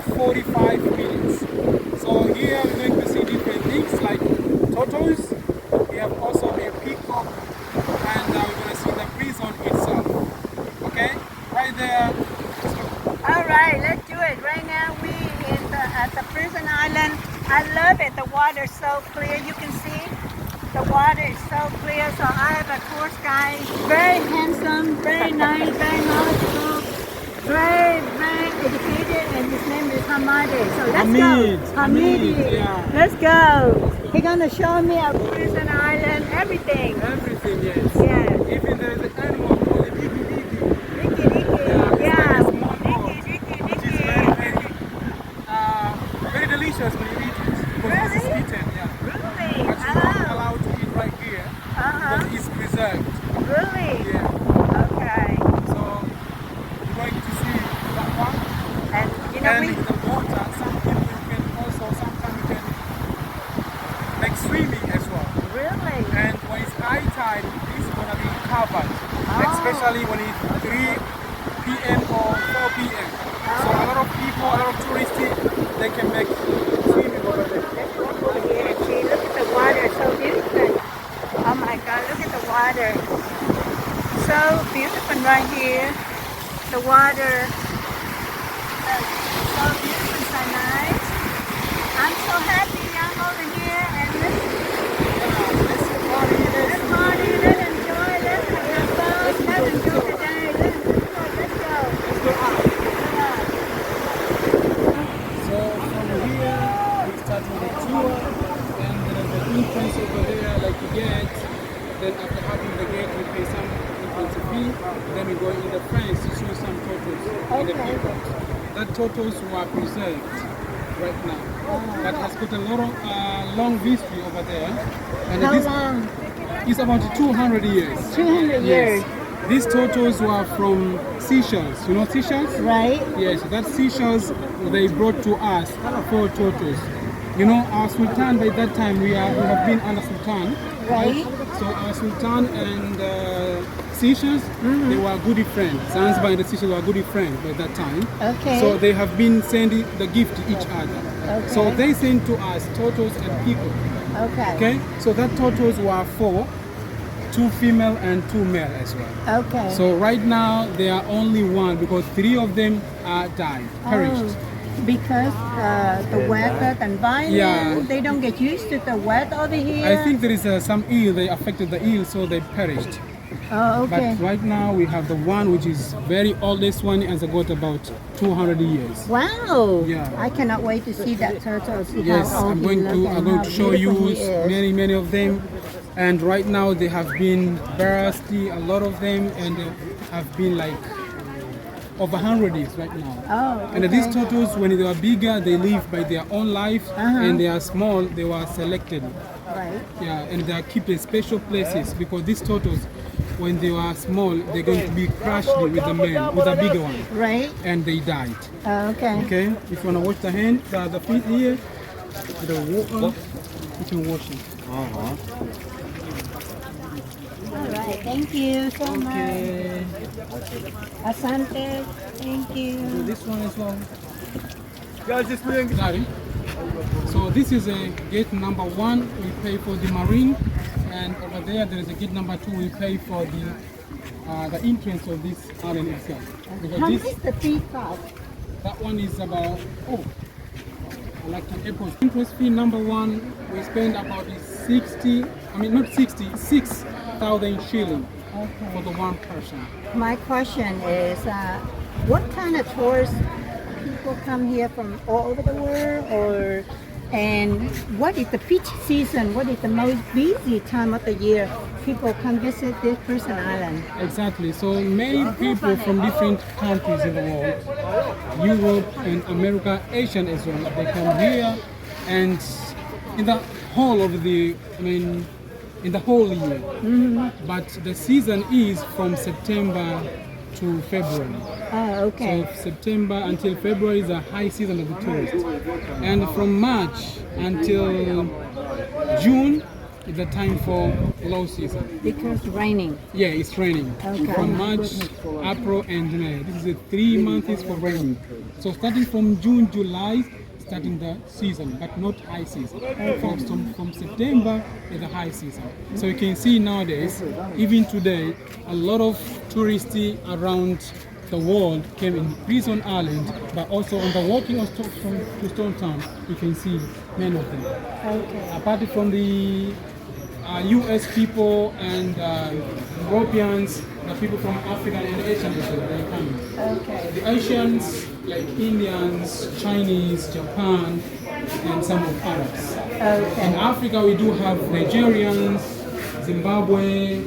for 45 minutes. So here we're going to see different things like turtles. We have also a peacock, and we're going to see the prison itself. Okay, right there. All right, let's do it. Right now we at the prison island. I love it. The water's so clear. You can see the water is so clear. So I have a tour guide. Very handsome, very nice, very knowledgeable, very educated, and his name is Hamadi. So let's go. Hamid. Yeah. Let's go. He's gonna show me a prison island, everything. Everything, yes. Yeah. Even there is an animal called a digi. Yeah. Very delicious when you eat it because it's eaten, yeah. Really? But you're not allowed to eat right here because it's preserved. Really? Yeah. Okay. So you're going to see that one. And you know And in the water, some people can also sometimes you can like swimming as well. really? And when it's high tide, it's gonna be covered, especially when it's 3 p.m. or 4 p.m. So a lot of people, a lot of tourists, they can make swimming over there. Let's go over here and see. Look at the water, so beautiful. Oh my God, look at the water. So beautiful right here. The water. So beautiful, so nice. I'm so happy I'm over here and let's party, let's enjoy, let's have fun, let's enjoy the day. Let's go. Yeah. So from here, we start with the tour, and there is an entrance over there, like you get. Then after having the gate, we pay some entrance fee. Then we go in the fence to see some turtles and the Okay. people. The turtles were preserved right now. That has got a lot of long history over there. And How this long? is about 200 years. 200 years. Yes. These turtles were from Seychelles. You know Seychelles? Right? Yes, that Seychelles they brought to us 4 turtles. You know, our Sultan by that time we have been under Sultan. Right. So our Sultan and Seychelles, they were good friends. Zanzibar and the Seychelles were good friends by that time. Okay. So they have been sending the gift to each other. Okay. So they sent to us turtles and people. Okay. Okay, so that turtles were 4, 2 female and 2 male as well. Okay. So right now there are only 1 because 3 of them are died, perished. Because the weather environment, Yeah. they don't get used to the weather over here. I think there is some eel, they affected the eel, so they perished. Oh, okay. But right now we have the one which is very oldest one and has got about 200 years. Wow. Yeah. I cannot wait to see that turtle. See Yes, how old I'm going he to look and how show you beautiful he is. many of them. And right now they have been bursty, a lot of them, and they have been like over 100 years right now. Oh, And these okay. turtles, when they were bigger, they live by their own life, and they are small, they were selected. Right. Yeah, and they are kept in special places because these turtles, when they were small, they're going to be crushed with the man, with a bigger one, Right. and they died. Oh, okay. Okay, if you want to wash the hand, the feet here, with the water, you can wash it. All right. Thank you so Okay, much. Asante. Thank do you. this one as well. Guys, just sorry. So this is a gate number 1. We pay for the marine, and over there is a gate number 2. We pay for the entrance of this island itself. Because How this, much is the peacock? that one is about like an airport. Entrance fee number 1. We spend about 60. I mean not 60, 6,000 shilling for the one person. My question is, what kind of tourists people come here from all over the world, or and what is the peak season? What is the most busy time of the year people come visit this prison island? Exactly. So many people from different countries in the world, Europe and America, Asian as well, they come here, and in the whole of the, in the whole year. But the season is from September to February. Oh, okay. So September until February is a high season of the tourists. And from March until June is the time for low season. Because raining. Yeah, it's raining. Okay. From March, April, and May. This is the 3 months for raining. So starting from June, July, starting the season, but not high season. From September is the high season. So you can see nowadays, even today, a lot of tourists around the world came in Prison Island, but also on the walking of to Stone Town, you can see many of them. Okay. Apart from the US people and Europeans, the people from Africa and Asian people, they're coming. Okay. The Asians, like Indians, Chinese, Japan, and some of Arabs. Okay. In Africa, we do have Nigerians, Zimbabwe,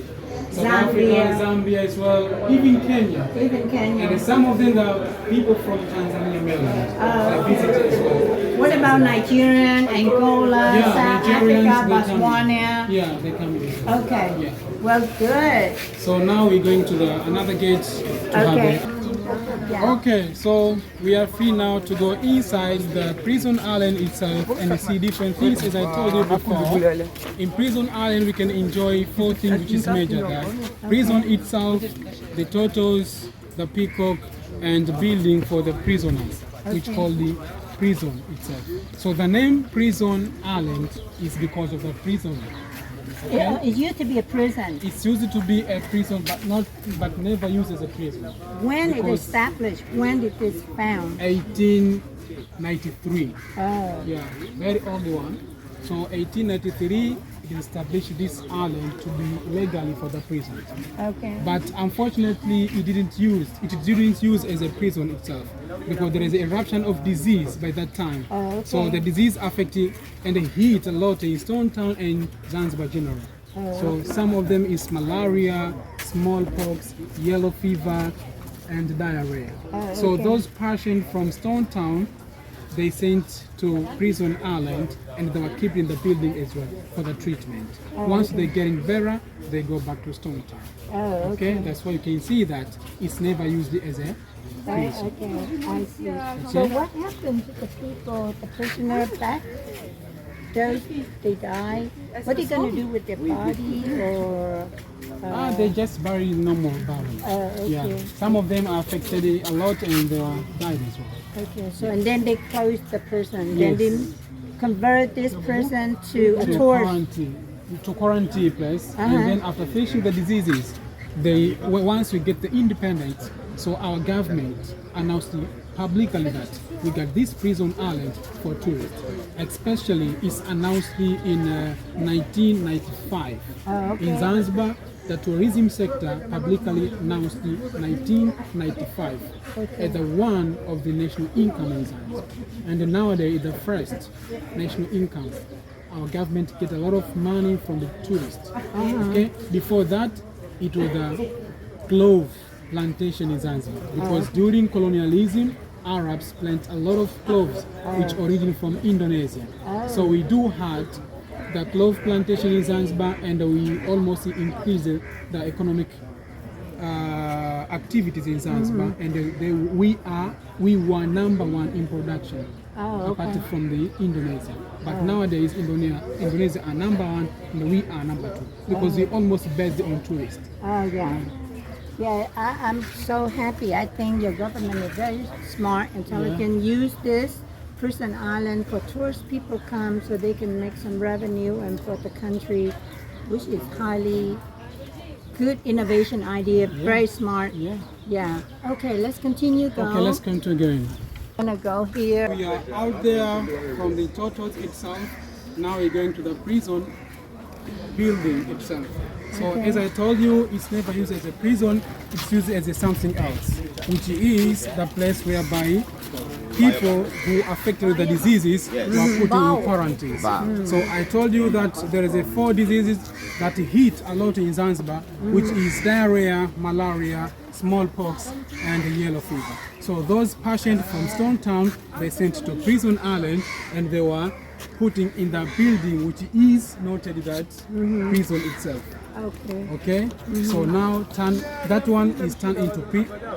South Africa, Zambia as well, even Kenya. Even Kenya. And some of them are people from Tanzania, mainland. They visit as well. What about Nigerian, Angola, South Nigerians, Africa, they come in. Botswana? Yeah, they come in. Okay. Yeah. Well, good. So now we're going to another gate to Okay. have it. Okay, so we are free now to go inside the Prison Island itself and see different things. As I told you before, in Prison Island we can enjoy 4 things which is major there. Prison itself, the turtles, the peacock, and the building for the prisoners, which called the prison itself. So the name Prison Island is because of the prisoner. It used to be a prison. It's used to be a prison, but never used as a prison. When it established, when did this found? 1893. Oh. Yeah, very old one. So 1893, it established this island to be legally for the prison. Okay. But unfortunately, it didn't use as a prison itself because there is an eruption of disease by that time. Oh, okay. So the disease affected and it hit a lot in Stone Town and Zanzibar general. So some of them is malaria, smallpox, yellow fever, and diarrhea. So those patients from Stone Town, they sent to Prison Island and they were kept in the building as well for the treatment. Once they're getting better, they go back to Stone Town. Oh, Okay, that's why you can see that it's never used as a prison. Okay, I see. So what happened to the people, the prisoner back? Those they die. What are you going to do with their body or? They just bury normal bodies. Okay. Yeah, some of them are affected a lot and they died as well. Okay, so and then they close the prison. Yes. Then they convert this prison to a To tourist. quarantine place, and then after finishing the diseases, once we get the independence, so our government announced publicly that we got this prison island for tourists. Especially, it's announced in 1995 in Zanzibar. The tourism sector publicly announced in 1995 as the one of the national income in Zanzibar. And nowadays, the first national income. Our government get a lot of money from the tourists. Okay, before that, it was the clove plantation in Zanzibar because during colonialism, Arabs plant a lot of cloves which originate from Indonesia. So we do have the clove plantation in Zanzibar, and we almost increase the economic activities in Zanzibar, and we were number 1 in production, apart from the Indonesia. But nowadays Indonesia are number 1 and we are number 2 because we almost based on tourists. Oh yeah. Yeah, I'm so happy. I think your government is very smart, intelligent. Use this Prison Island for tourist people come so they can make some revenue, and for the country, which is highly good innovation idea, very smart. Yeah. Okay, let's continue going. Okay, let's continue going. I'm gonna go here. We are out there from the turtles itself. Now we're going to the prison building itself. So as I told you, it's never used as a prison, it's used as something else, which is the place whereby people who are affected with the diseases were put in quarantine. So I told you that there is 4 diseases that hit a lot in Zanzibar, which is diarrhea, malaria, smallpox, and yellow fever. So those patients from Stone Town, they sent to Prison Island, and they were putting in the building, which is noted that prison itself. Okay. So now that one is turned into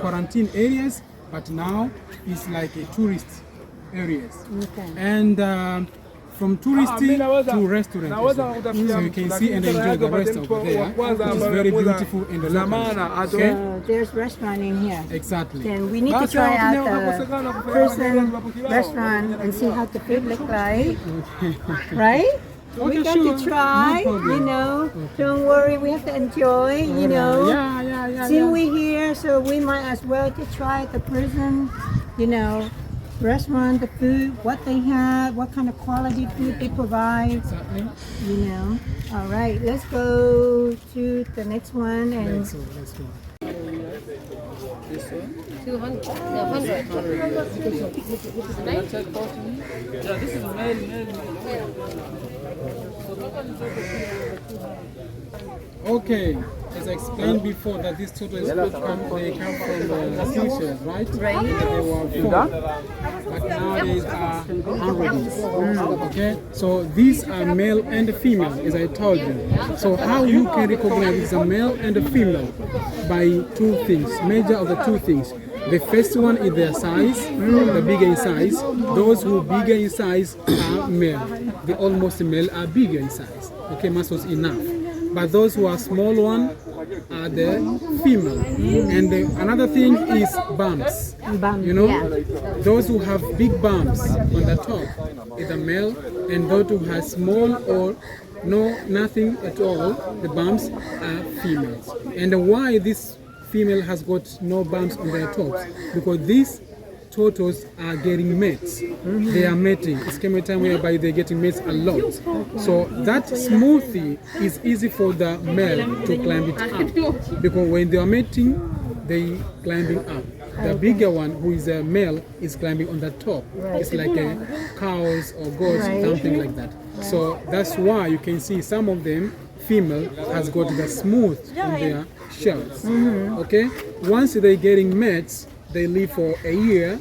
quarantine areas, but now it's like a tourist areas. And from touristy to restaurant as well. So you can see and enjoy the rest over there, which is very beautiful and local. Okay? So there's restaurant in here. Exactly. Then we need to try out the prison restaurant and see how the food look like. Right? Okay, We got sure. to try, No problem. you know. Don't worry, we have to enjoy, you know. Yeah. Since we're here, so we might as well to try the prison, you know, restaurant, the food, what they have, what kind of quality food they provide, Exactly. you know. All right, let's go to the next one and Let's go. 200. No, 100. Yeah, this is male. Okay, as I explained before, that this total is they come from Seychelles, right? Right. They were four, but nowadays are hundreds. Okay, so these are male and female, as I told you. So how you can recognize it's a male and a female by two things, major of the two things. The first one is their size, the bigger in size. Those who bigger in size are male. The almost male are bigger in size. Okay, muscles enough. But those who are small one are the female. And another thing is bumps. You know, those who have big bumps on the top is the male, and those who have small or nothing at all, the bumps are females. And why this female has got no bumps on their tops? Because these turtles are getting mates. They are mating. It's coming a time whereby they're getting mates a lot. So that smoothie is easy for the male to climb it up. Because when they are mating, they climbing up. The bigger one, who is a male, is climbing on the top. It's like a cows or goats, something like that. So that's why you can see some of them, female, has got the smooth on their shells. Okay? Once they're getting mates, they live for a year,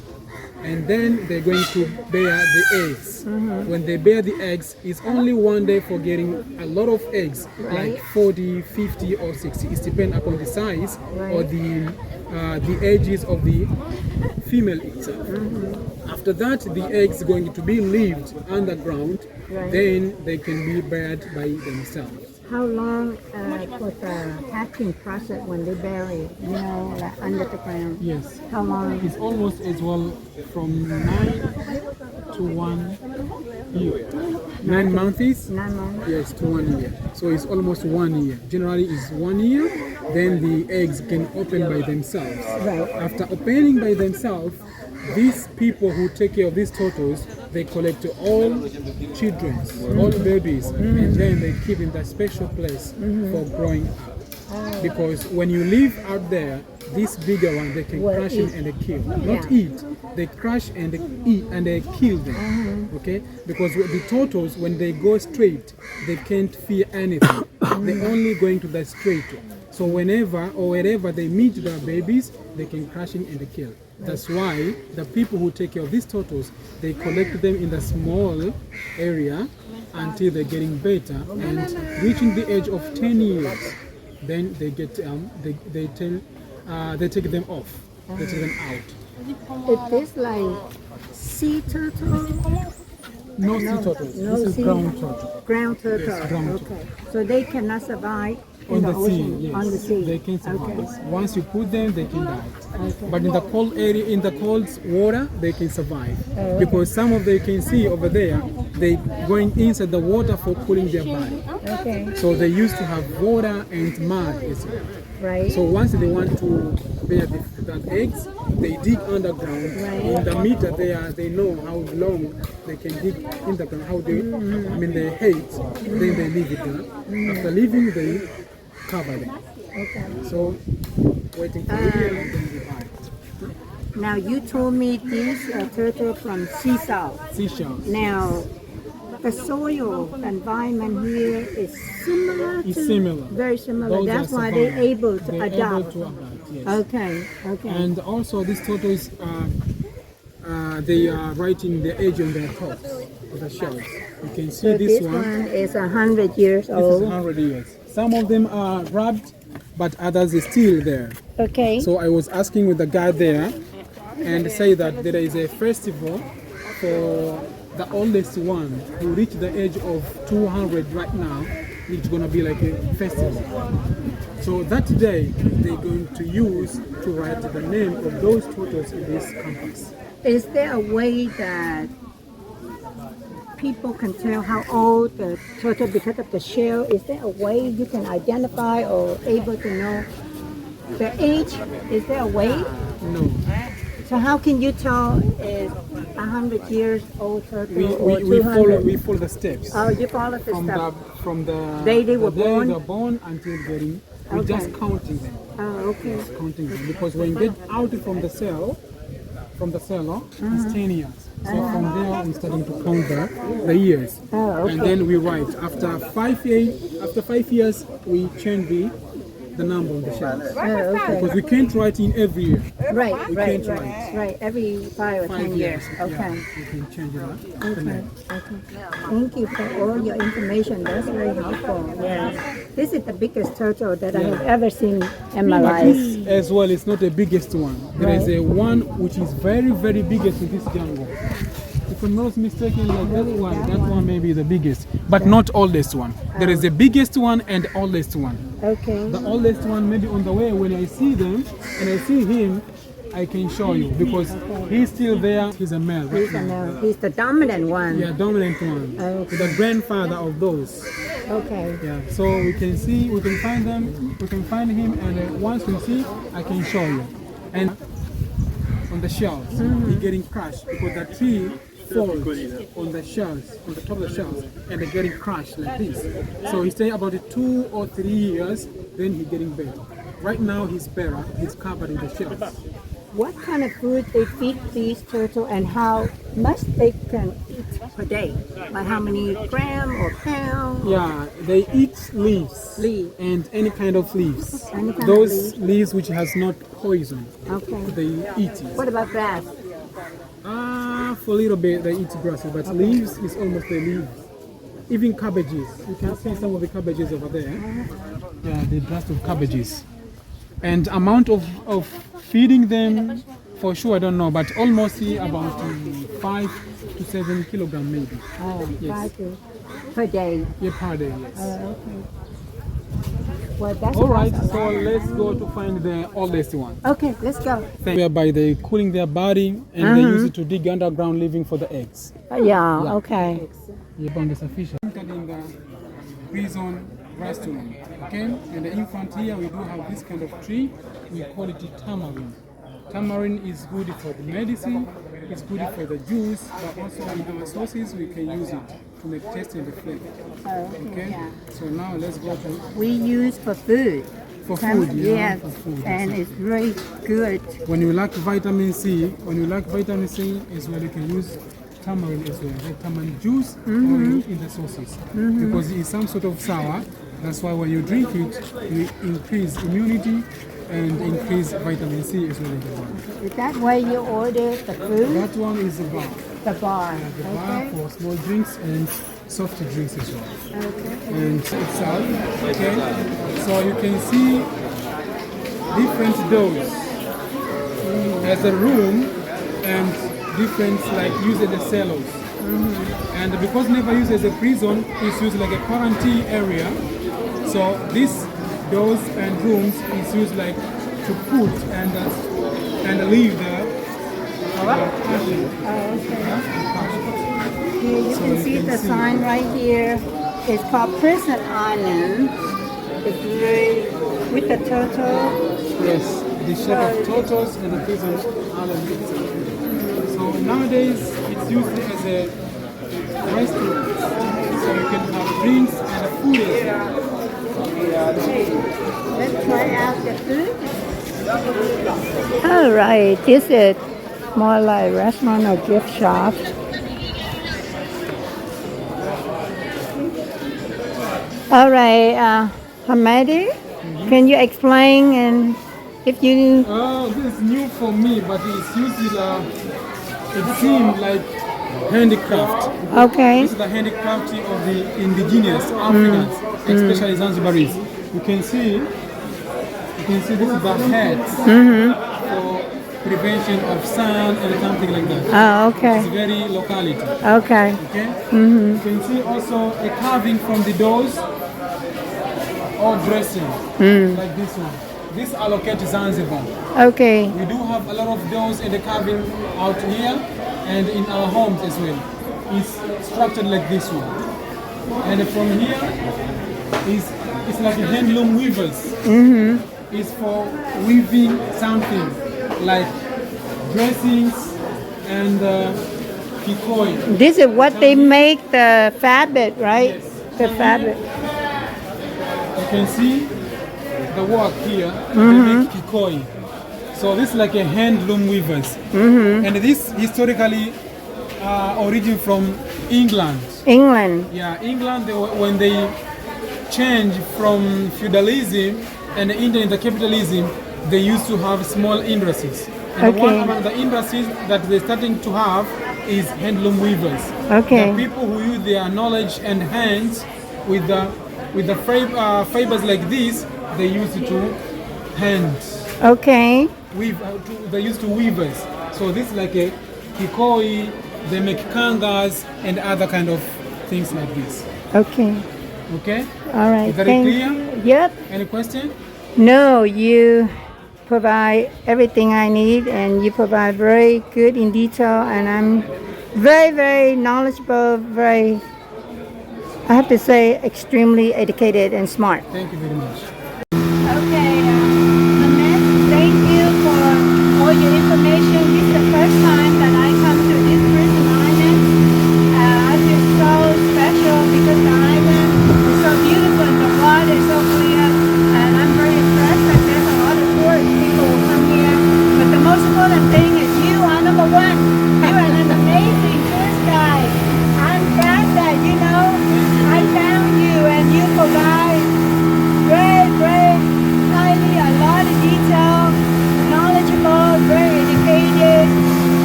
and then they're going to bear the eggs. When they bear the eggs, it's only one day for getting a lot of eggs, like 40, 50 or 60. It depends upon the size or the ages of the female itself. After that, the eggs are going to be left underground, then they can be bared by themselves. how long for the hatching process when they bury it, you know, like under the ground? Yes. How long? It's almost as well from 9 to 1 year. 9 months? 9 months? Yes, to 1 year. So it's almost 1 year. Generally it's 1 year, then the eggs can open by themselves. Right. After opening by themselves, these people who take care of these turtles, they collect all children, all babies, and then they keep in that special place for growing up. Because when you live out there, this bigger one, they can crush it and they kill. Not eat, they crush and they eat and they kill them. Okay? Because the turtles, when they go straight, they can't fear anything. They're only going to the straight. So whenever or wherever they meet their babies, they can crush it and they kill. That's why the people who take care of these turtles, they collect them in the small area until they're getting better and reaching the age of 10 years. Then they get they take them off. They take them out. Is this like sea turtle? No sea turtles. No This is sea- ground turtle. Ground turtle. Yes, ground okay. So they cannot survive in On the the sea, ocean. yes. On the sea. They can survive. Okay. Once you put them, they can die. Okay. But in the cold area, in the cold water, they can survive. Because some of them can see over there, they going inside the water for cooling their body. Okay. So they used to have water and mud as well. Right. So once they want to bear the eggs, they dig underground. In the meter they know how long they can dig in the ground, how they, they hate, then they leave it there. After leaving, they cover them. Okay. So waiting for a year and then they buy it. Now you told me these turtle from sea salt. Seashells. Now the soil environment here is similar. It's to, similar. Very similar. Those That's are why they're surviving. able to They're adapt. able to adapt, yes. Okay. Okay. And also these turtles, they are writing the age on their tops of the shells. You can see so this this one. one is 100 years This is old. 100 years. Some of them are rubbed, but others are still there. Okay. So I was asking with the guy there and say that there is a festival for the oldest one who reached the age of 200 right now, it's going to be like a festival. So that day, they're going to use to write the name of those turtles in this campus. Is there a way that people can tell how old the turtle because of the shell? Is there a way you can identify or able to know the age? Is there a way? No. So how can you tell is 100 years old turtle or We 200? follow the steps. Oh, you follow the stuff. From the Day they were the day born? they're born until getting, we're Okay. just counting them. Oh, okay. Just counting them. Because when you get out from the cellar, it's 10 years. So from there, we're starting to count the years. Oh, okay. And then we write. After 5 years, we change the number on the shells. Oh, okay. Because we can't write in every year. Right, We right, can't right, write. right. Every 5 or 10 years. Yeah, Okay. we can change that. the Okay, name. okay. Thank you for all your information. That's very helpful. Yeah. This is the biggest turtle that I have ever seen in my But life. this as well is not the biggest one. There is a one which is very, very biggest in this jungle. If I'm not mistaken, like that one may be the biggest, but not oldest one. There is the biggest one and the oldest one. Okay. The oldest one maybe on the way when I see them and I see him, I can show you because he's still there. He's a male. Right He's, now. he's the dominant one. Yeah, dominant one. Okay. The grandfather of those. Okay. Yeah, so we can see, we can find them, we can find him, and once we see, I can show you. And on the shells, he's getting crushed because the tree falls on the shells, on the top of the shells, and they're getting crushed like this. So he stay about 2 or 3 years, then he's getting better. Right now he's better, he's covered in the shells. What kind of food they feed these turtles and how much they can eat per day? Like how many gram or pound? Yeah, they eat leaves. Leaf. And any kind of leaves. Any kind of Those leaves which has not poison, Okay. they eat it. What about grass? For a little bit they eat grasses, but leaves is almost the leaves. Even cabbages, you can see some of the cabbages over there. Yeah, the dust of cabbages. And amount of feeding them, for sure I don't know, but almost about 5 to 7 kilogram maybe. Oh, Yes. 5 to per day. Yeah, per day, yes. Okay. Well, that's All right, awesome. so let's go to find the oldest one. Okay, let's go. Whereby they cooling their body and they use it to dig underground living for the eggs. Yeah, okay. Yeah, on the sufficient. In the prison restaurant, okay? And the infant here, we do have this kind of tree. We call it tamarind. Tamarind is good for the medicine, it's good for the juice, but also in our sauces we can use it to make taste and the flavor. Okay? Yeah. So now let's go to We use for food. for food. Yeah, Yes, for food. and it's very good. When you lack vitamin C, as well, you can use tamarind as well. The tamarind juice or in the sauces because it's some sort of sour. That's why when you drink it, you increase immunity and increase vitamin C as well in the body. Is that why you order the food? That one is the bar. The bar. The bar Okay. for small drinks and soft drinks as well. Okay. And itself, okay? So you can see different doors as a room and different like used as a cells. And because never used as a prison, it's used like a quarantine area. So these doors and rooms is used like to put and leave the Here you can see the sign right here. It's called Prison Island. It's very with the turtle. yes, the shape of turtles and the prison island itself. So nowadays it's used as a restaurant. So you can have drinks and food as well. Let's try out the food. All right, this is more like restaurant or gift shop. All right, Hamadi, can you explain and if you This is new for me, but it's used it seems like handicraft. okay? This is the handicraft of the indigenous Africans, especially Zanzibaris. You can see this is the hats prevention of sun and something like that. Oh, okay. It's very locality. Okay. Okay? You can see also a carving from the doors or dressing, like this one. This allocates Zanzibar. Okay. We do have a lot of doors and the carving out here and in our homes as well. It's structured like this one. And from here it's like a handloom weavers. It's for weaving something like dressings and kikoi. This is what they make the fabric, right? Yes. The fabric. You can see the work here. They make kikoi. So this is like a handloom weavers. And this historically origin from England. England. Yeah, England, when they changed from feudalism and into capitalism, they used to have small industries. And one among the industries that they're starting to have is handloom weavers. Okay. The people who use their knowledge and hands with the fibers like this, they use it to hands. Okay. They used to weavers. So this is like a kikoi, they make kangas and other kind of things like this. Okay. Okay? All right. Very clear? Yep. Any question? No, you provide everything I need, and you provide very good in detail, and I'm very, very knowledgeable, very, I have to say, extremely educated and smart. Thank you very much. Okay, Ahmed, thank you for all your information. This is the first time that I come to this prison island. I feel so special because the island is so beautiful and the water is so clear, and I'm very impressed that there's a lot of tourist people who come here. But the most important thing is you are number one. You are an amazing tourist guide. I'm glad that, I found you and you provide very, very highly, a lot of detail, knowledgeable, very educated.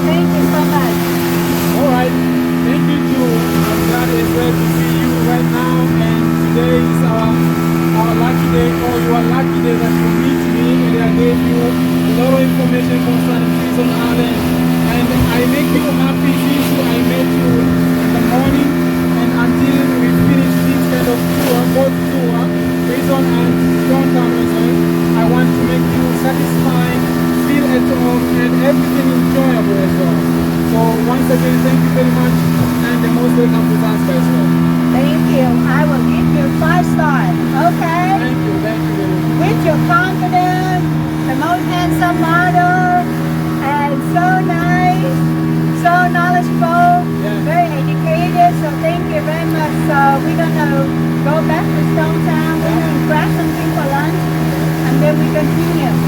Thank you so much. All right. Thank you too. I'm glad it's great to see you right now. And today is our lucky day, or your lucky day that you meet me, and I gave you a lot of information concerning Prison Island. And I make you happy since I met you in the morning, and until we finish this kind of tour, both tour, prison and downtown as well. I want to make you satisfied, feel at home, and everything enjoyable as well. So once again, thank you very much, and the most welcome to Zanzibar as well. Thank you. I will give you 5 stars. Okay? Thank you very much. With your confidence, the most handsome model, and so nice, so knowledgeable, very educated. So thank you very much. So we're gonna go back to Stone Town. We're gonna grab something for lunch, and then we continue.